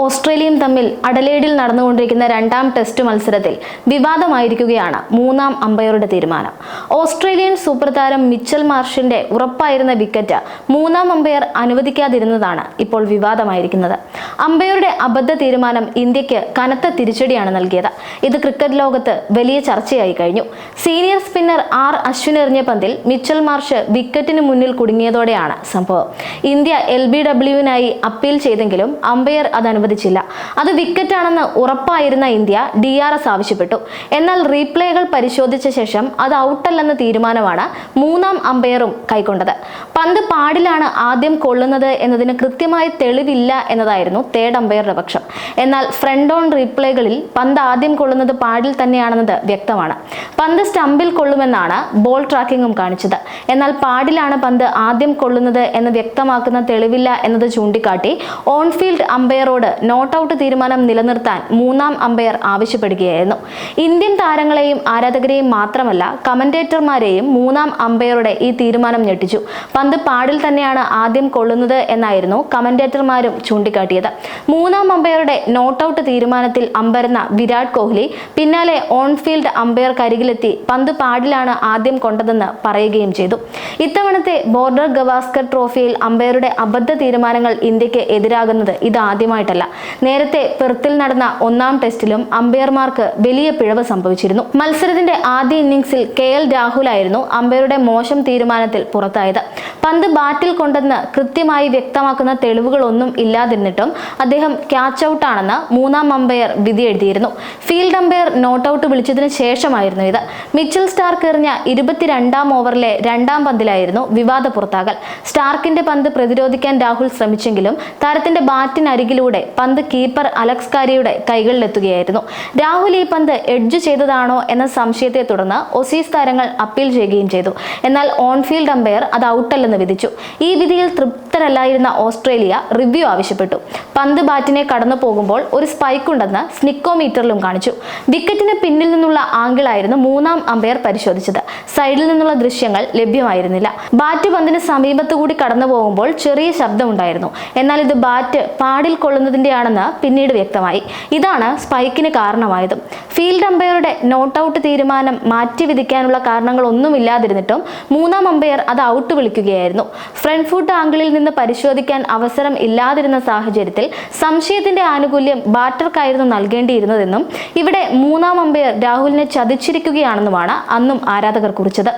ഓസ്ട്രേലിയയും തമ്മിൽ അഡലേഡിൽ നടന്നുകൊണ്ടിരിക്കുന്ന രണ്ടാം ടെസ്റ്റ് മത്സരത്തിൽ വിവാദമായിരിക്കുകയാണ് മൂന്നാം അമ്പയറുടെ തീരുമാനം. ഓസ്ട്രേലിയൻ സൂപ്പർ താരം മിച്ചൽ മാർഷിന്റെ ഉറപ്പായിരുന്ന വിക്കറ്റ് മൂന്നാം അമ്പയർ അനുവദിക്കാതിരുന്നതാണ് ഇപ്പോൾ വിവാദമായിരിക്കുന്നത്. അമ്പയറുടെ അബദ്ധ തീരുമാനം ഇന്ത്യക്ക് കനത്ത തിരിച്ചടിയാണ് നൽകിയത്. ഇത് ക്രിക്കറ്റ് ലോകത്ത് വലിയ ചർച്ചയായി കഴിഞ്ഞു. സീനിയർ സ്പിന്നർ അശ്വിൻ എറിഞ്ഞ പന്തിൽ മിച്ചൽ മാർഷ് വിക്കറ്റിന് മുന്നിൽ കുടുങ്ങിയതോടെയാണ് സംഭവം. ഇന്ത്യ LBWനായി അപ്പീൽ ചെയ്തെങ്കിലും അമ്പയർ അത് അനുവദിച്ചില്ല. അത് വിക്കറ്റാണെന്ന് ഉറപ്പായിരുന്ന ഇന്ത്യ DRS ആവശ്യപ്പെട്ടു. എന്നാൽ റീപ്ലേകൾ പരിശോധിച്ച ശേഷം അത് ഔട്ടല്ലെന്ന തീരുമാനമാണ് മൂന്നാം അമ്പയറും കൈക്കൊണ്ടത്. പന്ത് പാടിലാണ് ആദ്യം കൊള്ളുന്നത് എന്നതിന് കൃത്യമായ തെളിവില്ല എന്നതായിരുന്നു തേർഡ് അമ്പയറുടെ പക്ഷം. എന്നാൽ ഫ്രണ്ട് ഓൺ റീപ്ലേകളിൽ പന്ത് ആദ്യം കൊള്ളുന്നത് പാടിൽ തന്നെയാണെന്നത് വ്യക്തമാണ്. പന്ത് സ്റ്റമ്പിൽ കൊള്ളുമെന്നാണ് ബോൾ ട്രാക്കിങ്ങും കാണിച്ചത്. എന്നാൽ പാടിലാണ് പന്ത് ആദ്യം കൊള്ളുന്നത് എന്ന് വ്യക്തമാക്കുന്ന തെളിവില്ല എന്നത് ചൂണ്ടിക്കാട്ടി ഓൺഫീൽഡ് അമ്പയറോട് നോട്ട് ഔട്ട് തീരുമാനം നിലനിർത്താൻ മൂന്നാം അമ്പയർ ആവശ്യപ്പെടുകയായിരുന്നു. ഇന്ത്യൻ താരങ്ങളെയും ആരാധകരെയും മാത്രമല്ല കമന്റേറ്റർമാരെയും മൂന്നാം അമ്പയറുടെ ഈ തീരുമാനം ഞെട്ടിച്ചു. പന്ത് പാടിൽ തന്നെയാണ് ആദ്യം കൊള്ളുന്നത് എന്നായിരുന്നു കമന്റേറ്റർമാരും ചൂണ്ടിക്കാട്ടിയത്. മൂന്നാം അമ്പയറുടെ നോട്ട് ഔട്ട് തീരുമാനത്തിൽ അമ്പരന്ന വിരാട് കോഹ്ലി പിന്നാലെ ഓൺഫീൽഡ് അമ്പയർക്കരികിലെത്തി പന്ത് പാടിലാണ് ആദ്യം കൊണ്ടതെന്ന് പറയുകയും ചെയ്തു. ഇത്തവണത്തെ ബോർഡർ ഗവാസ്കർ ട്രോഫിയിൽ അമ്പയറുടെ അബദ്ധ തീരുമാനങ്ങൾ ഇന്ത്യക്ക് എതിരാകുന്നത് ഇതാദ്യമായിട്ടല്ല. നേരത്തെ പെർത്തിൽ നടന്ന ഒന്നാം ടെസ്റ്റിലും അമ്പയർമാർക്ക് വലിയ പിഴവ് സംഭവിച്ചിരുന്നു. മത്സരത്തിന്റെ ആദ്യ ഇന്നിംഗ്സിൽ KL രാഹുൽ ആയിരുന്നു അമ്പയറുടെ മോശം തീരുമാനത്തിൽ പുറത്തായത്. പന്ത് ബാറ്റിൽ കൊണ്ടെന്ന് കൃത്യമായി വ്യക്തമാക്കുന്ന തെളിവുകളൊന്നും ഇല്ലാതിരുന്നിട്ടും അദ്ദേഹം ക്യാച്ച് ഔട്ട് ആണെന്ന് മൂന്നാം അമ്പയർ വിധി എഴുതിയിരുന്നു. ഫീൽഡ് അമ്പയർ നോട്ട് ഔട്ട് വിളിച്ചതിന് ശേഷമായിരുന്നു ഇത്. മിച്ചൽ സ്റ്റാർക്ക് എറിഞ്ഞ 22ാം ഓവറിലെ രണ്ടാം പന്തിലായിരുന്നു വിവാദ പുറത്താകൽ. സ്റ്റാർക്കിന്റെ പന്ത് പ്രതിരോധിക്കാൻ രാഹുൽ ശ്രമിച്ചെങ്കിലും താരത്തിന്റെ ബാറ്റിനരികിലൂടെ പന്ത് കീപ്പർ അലക്സ് കാരിയുടെ കൈകളിലെത്തുകയായിരുന്നു. രാഹുൽ ഈ പന്ത് എഡ്ജ് ചെയ്തതാണോ എന്ന സംശയത്തെ തുടർന്ന് ഓസീസ് താരങ്ങൾ അപ്പീൽ ചെയ്യുകയും ചെയ്തു. എന്നാൽ ഓൺഫീൽഡ് അമ്പയർ അത് ഔട്ടല്ലെന്ന് വിധിച്ചു. ഈ വിധിയിൽ തൃപ്തരല്ലായിരുന്ന ഓസ്ട്രേലിയ റിവ്യൂ ആവശ്യപ്പെട്ടു. പന്ത് ബാറ്റിനെ കടന്നു പോകുമ്പോൾ ഒരു സ്പൈക്ക് ഉണ്ടെന്ന് സ്നിക്കോമീറ്ററിലും കാണിച്ചു. വിക്കറ്റിന് പിന്നിൽ നിന്നുള്ള ആംഗിളായിരുന്നു മൂന്നാം അമ്പയർ പരിശോധിച്ചത്. സൈഡിൽ നിന്നുള്ള ദൃശ്യങ്ങൾ ലഭ്യമായിരുന്നില്ല. ബാറ്റ് പന്തിന് സമീപത്തുകൂടി കടന്നു പോകുമ്പോൾ ചെറിയ ശബ്ദമുണ്ടായിരുന്നു. എന്നാൽ ഇത് ബാറ്റ് പാടിൽ കൊള്ളുന്നതിന്റെയാണെന്ന് പിന്നീട് വ്യക്തമായി. ഇതാണ് സ്പൈക്കിന് കാരണമായതും. ഫീൽഡ് അമ്പയറുടെ നോട്ട് ഔട്ട് തീരുമാനം മാറ്റി വിധിക്കാനുള്ള കാരണങ്ങളൊന്നുമില്ലാതിരുന്നിട്ടും മൂന്നാം അമ്പയർ അത് ഔട്ട് വിളിക്കുകയായിരുന്നു. ഫ്രണ്ട് ഫുട്ട് ആംഗിളിൽ നിന്ന് പരിശോധിക്കാൻ അവസരം ഇല്ലാതിരുന്ന സാഹചര്യത്തിൽ സംശയത്തിന്റെ ആനുകൂല്യം ബാറ്റർക്കായിരുന്നു നൽകേണ്ടിയിരുന്നതെന്നും ഇവിടെ മൂന്നാം അമ്പയർ രാഹുലിനെ ചതിച്ചിരിക്കുകയാണെന്നുമാണ് അന്നും ആരാധകർ കുറിച്ചത്.